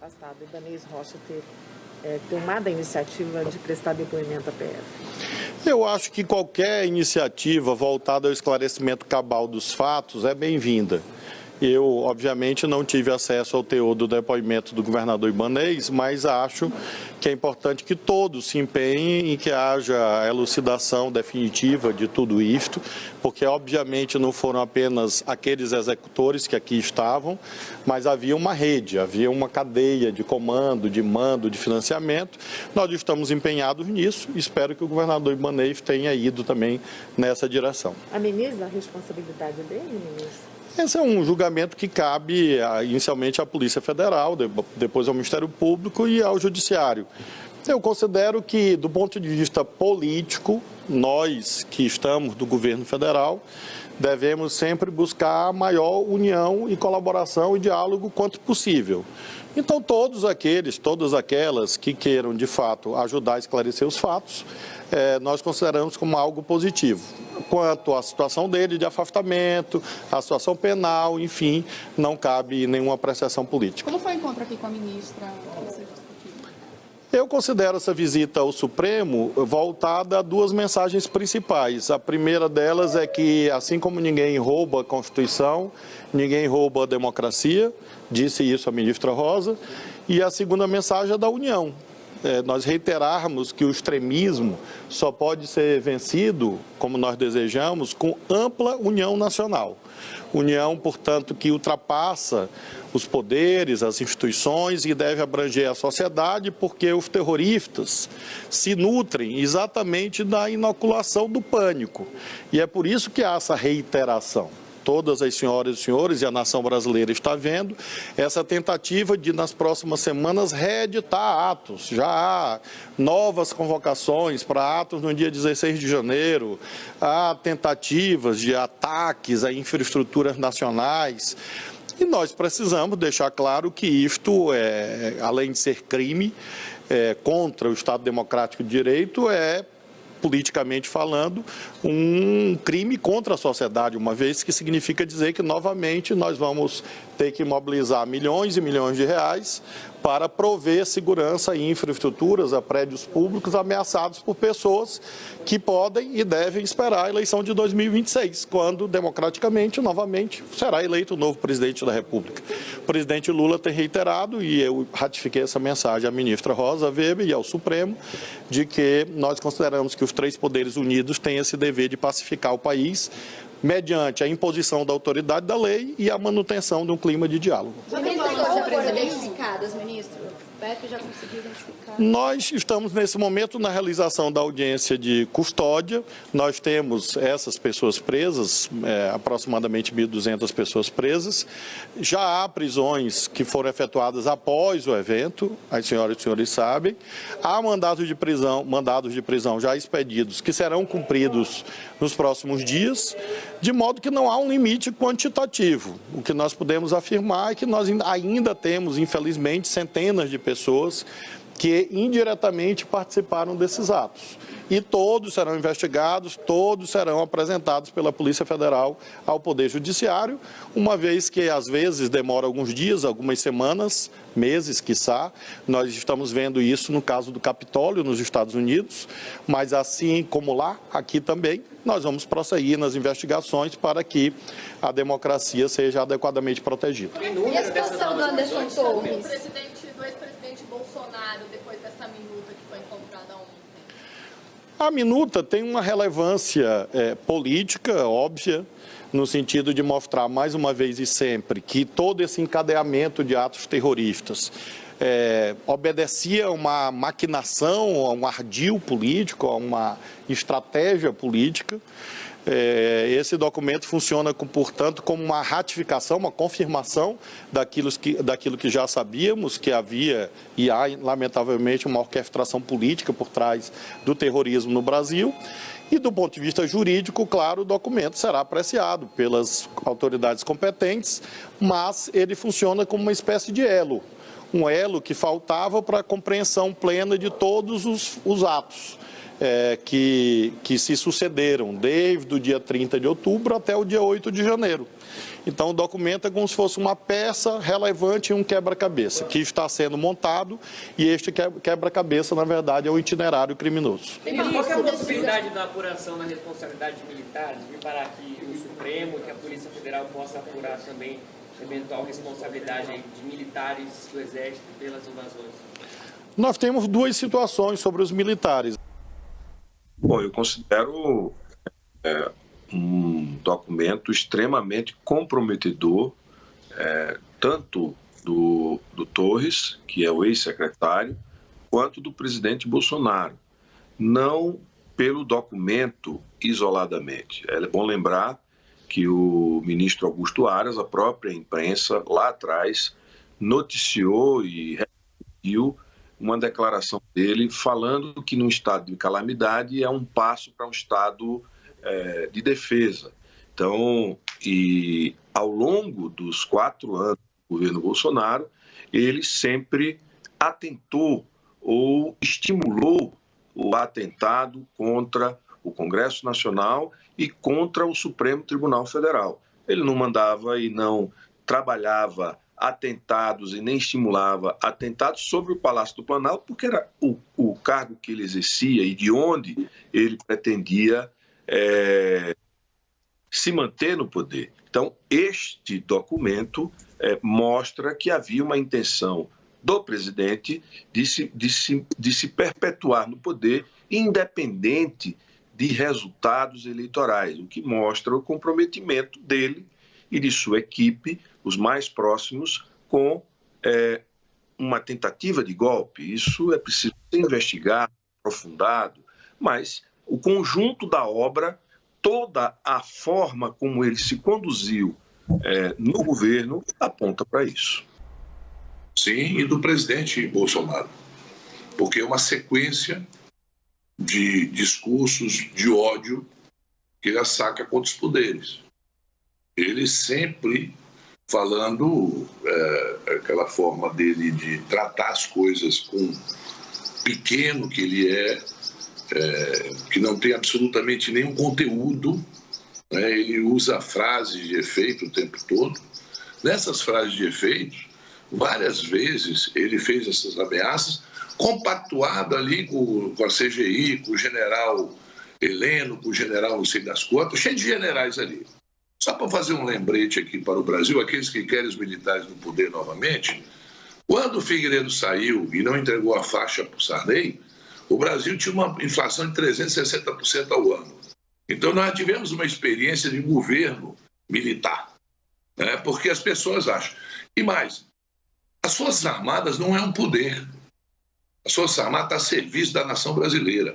afastado Ibanez Rocha ter tomado a iniciativa de prestar depoimento à PF? Eu acho que qualquer iniciativa voltada ao esclarecimento cabal dos fatos é bem-vinda. Eu, obviamente, não tive acesso ao teor do depoimento do governador Ibanez, mas acho que é importante que todos se empenhem em que haja a elucidação definitiva de tudo isto, porque, obviamente, não foram apenas aqueles executores que aqui estavam, mas havia uma rede, havia uma cadeia de comando, de mando, de financiamento. Nós estamos empenhados nisso e espero que o governador Ibanez tenha ido também nessa direção. Ameniza a responsabilidade dele, ministro? Esse é um julgamento que cabe inicialmente à Polícia Federal, depois ao Ministério Público e ao Judiciário. Eu considero que, do ponto de vista político, nós que estamos do governo federal, devemos sempre buscar a maior união e colaboração e diálogo quanto possível. Então, todas aquelas que queiram, de fato, ajudar a esclarecer os fatos, nós consideramos como algo positivo. Quanto à situação dele de afastamento, a situação penal, enfim, não cabe nenhuma apreciação política. Como foi o encontro aqui com a ministra? Eu considero essa visita ao Supremo voltada a duas mensagens principais. A primeira delas é que, assim como ninguém rouba a Constituição, ninguém rouba a democracia, disse isso a ministra Rosa, e a segunda mensagem é da união. Nós reiterarmos que o extremismo só pode ser vencido, como nós desejamos, com ampla união nacional. União, portanto, que ultrapassa os poderes, as instituições e deve abranger a sociedade, porque os terroristas se nutrem exatamente da inoculação do pânico. E é por isso que há essa reiteração. Todas as senhoras e senhores, e a nação brasileira está vendo, essa tentativa de, nas próximas semanas, reeditar atos. Já há novas convocações para atos no dia 16 de janeiro, há tentativas de ataques a infraestruturas nacionais. E nós precisamos deixar claro que isto, além de ser crime contra o Estado Democrático de Direito, politicamente falando, um crime contra a sociedade, uma vez que significa dizer que, novamente, nós vamos ter que mobilizar milhões e milhões de reais para prover segurança e infraestruturas a prédios públicos ameaçados por pessoas que podem e devem esperar a eleição de 2026, quando, democraticamente, novamente, será eleito o novo presidente da República. O presidente Lula tem reiterado, e eu ratifiquei essa mensagem à ministra Rosa Weber e ao Supremo, de que nós consideramos que os três poderes unidos têm esse dever de pacificar o país, mediante a imposição da autoridade da lei e a manutenção de um clima de diálogo. Já tem pessoas já foram identificadas, ministro? O PF já conseguiu identificar? Nós estamos, nesse momento, na realização da audiência de custódia. Nós temos essas pessoas presas, aproximadamente 1.200 pessoas presas. Já há prisões que foram efetuadas após o evento, as senhoras e senhores sabem. Há mandados de prisão já expedidos, que serão cumpridos nos próximos dias, de modo que não há um limite quantitativo. O que nós podemos afirmar é que nós ainda temos, infelizmente, centenas de pessoas que indiretamente participaram desses atos. E todos serão investigados, todos serão apresentados pela Polícia Federal ao Poder Judiciário, uma vez que às vezes demora alguns dias, algumas semanas, meses, quiçá. Nós estamos vendo isso no caso do Capitólio, nos Estados Unidos, mas assim como lá, aqui também, nós vamos prosseguir nas investigações para que a democracia seja adequadamente protegida. E a situação do Anderson Torres? Do ex-presidente Bolsonaro, depois dessa minuta que foi encontrada ontem? A minuta tem uma relevância política, óbvia, no sentido de mostrar mais uma vez e sempre que todo esse encadeamento de atos terroristas obedecia a uma maquinação, a um ardil político, a uma estratégia política. Esse documento funciona, portanto, como uma ratificação, uma confirmação daquilo que já sabíamos, que havia e há, lamentavelmente, uma orquestração política por trás do terrorismo no Brasil. E, do ponto de vista jurídico, claro, o documento será apreciado pelas autoridades competentes, mas ele funciona como uma espécie de elo. Um elo que faltava para a compreensão plena de todos os atos. que se sucederam desde o dia 30 de outubro até o dia 8 de janeiro. Então, o documento é como se fosse uma peça relevante em um quebra-cabeça, que está sendo montado, e este quebra-cabeça, na verdade, é o itinerário criminoso. Qual que é a possibilidade da apuração na responsabilidade de militares? Me parar que o Supremo, que a Polícia Federal possa apurar também eventual responsabilidade de militares do Exército pelas invasões? Nós temos duas situações sobre os militares. Bom, eu considero um documento extremamente comprometedor, tanto do Torres, que é o ex-secretário, quanto do presidente Bolsonaro. Não pelo documento isoladamente. É bom lembrar que o ministro Augusto Aras, a própria imprensa, lá atrás, noticiou e repetiu uma declaração dele falando que num estado de calamidade é um passo para um estado de defesa. Então, e ao longo dos 4 anos do governo Bolsonaro, ele sempre atentou ou estimulou o atentado contra o Congresso Nacional e contra o Supremo Tribunal Federal. Ele não mandava e não trabalhava atentados e nem estimulava atentados sobre o Palácio do Planalto, porque era o cargo que ele exercia e de onde ele pretendia se manter no poder. Então, este documento mostra que havia uma intenção do presidente de se perpetuar no poder, independente de resultados eleitorais, o que mostra o comprometimento dele e de sua equipe, os mais próximos, com uma tentativa de golpe. Isso é preciso ser investigado, aprofundado, mas o conjunto da obra, toda a forma como ele se conduziu no governo, aponta para isso. Sim, e do presidente Bolsonaro, porque é uma sequência de discursos de ódio que ele saca contra os poderes. Ele sempre falando aquela forma dele de tratar as coisas com pequeno que ele que não tem absolutamente nenhum conteúdo, né? Ele usa frases de efeito o tempo todo. Nessas frases de efeito, várias vezes ele fez essas ameaças, compactuado ali com a CGI, com o general Heleno, com o general não sei das quantas, cheio de generais ali. Só para fazer um lembrete aqui para o Brasil, aqueles que querem os militares no poder novamente, quando o Figueiredo saiu e não entregou a faixa para o Sarney, o Brasil tinha uma inflação de 360% ao ano. Então nós tivemos uma experiência de governo militar, né? Porque as pessoas acham. E mais, as Forças Armadas não é um poder. As Forças Armadas estão a serviço da nação brasileira.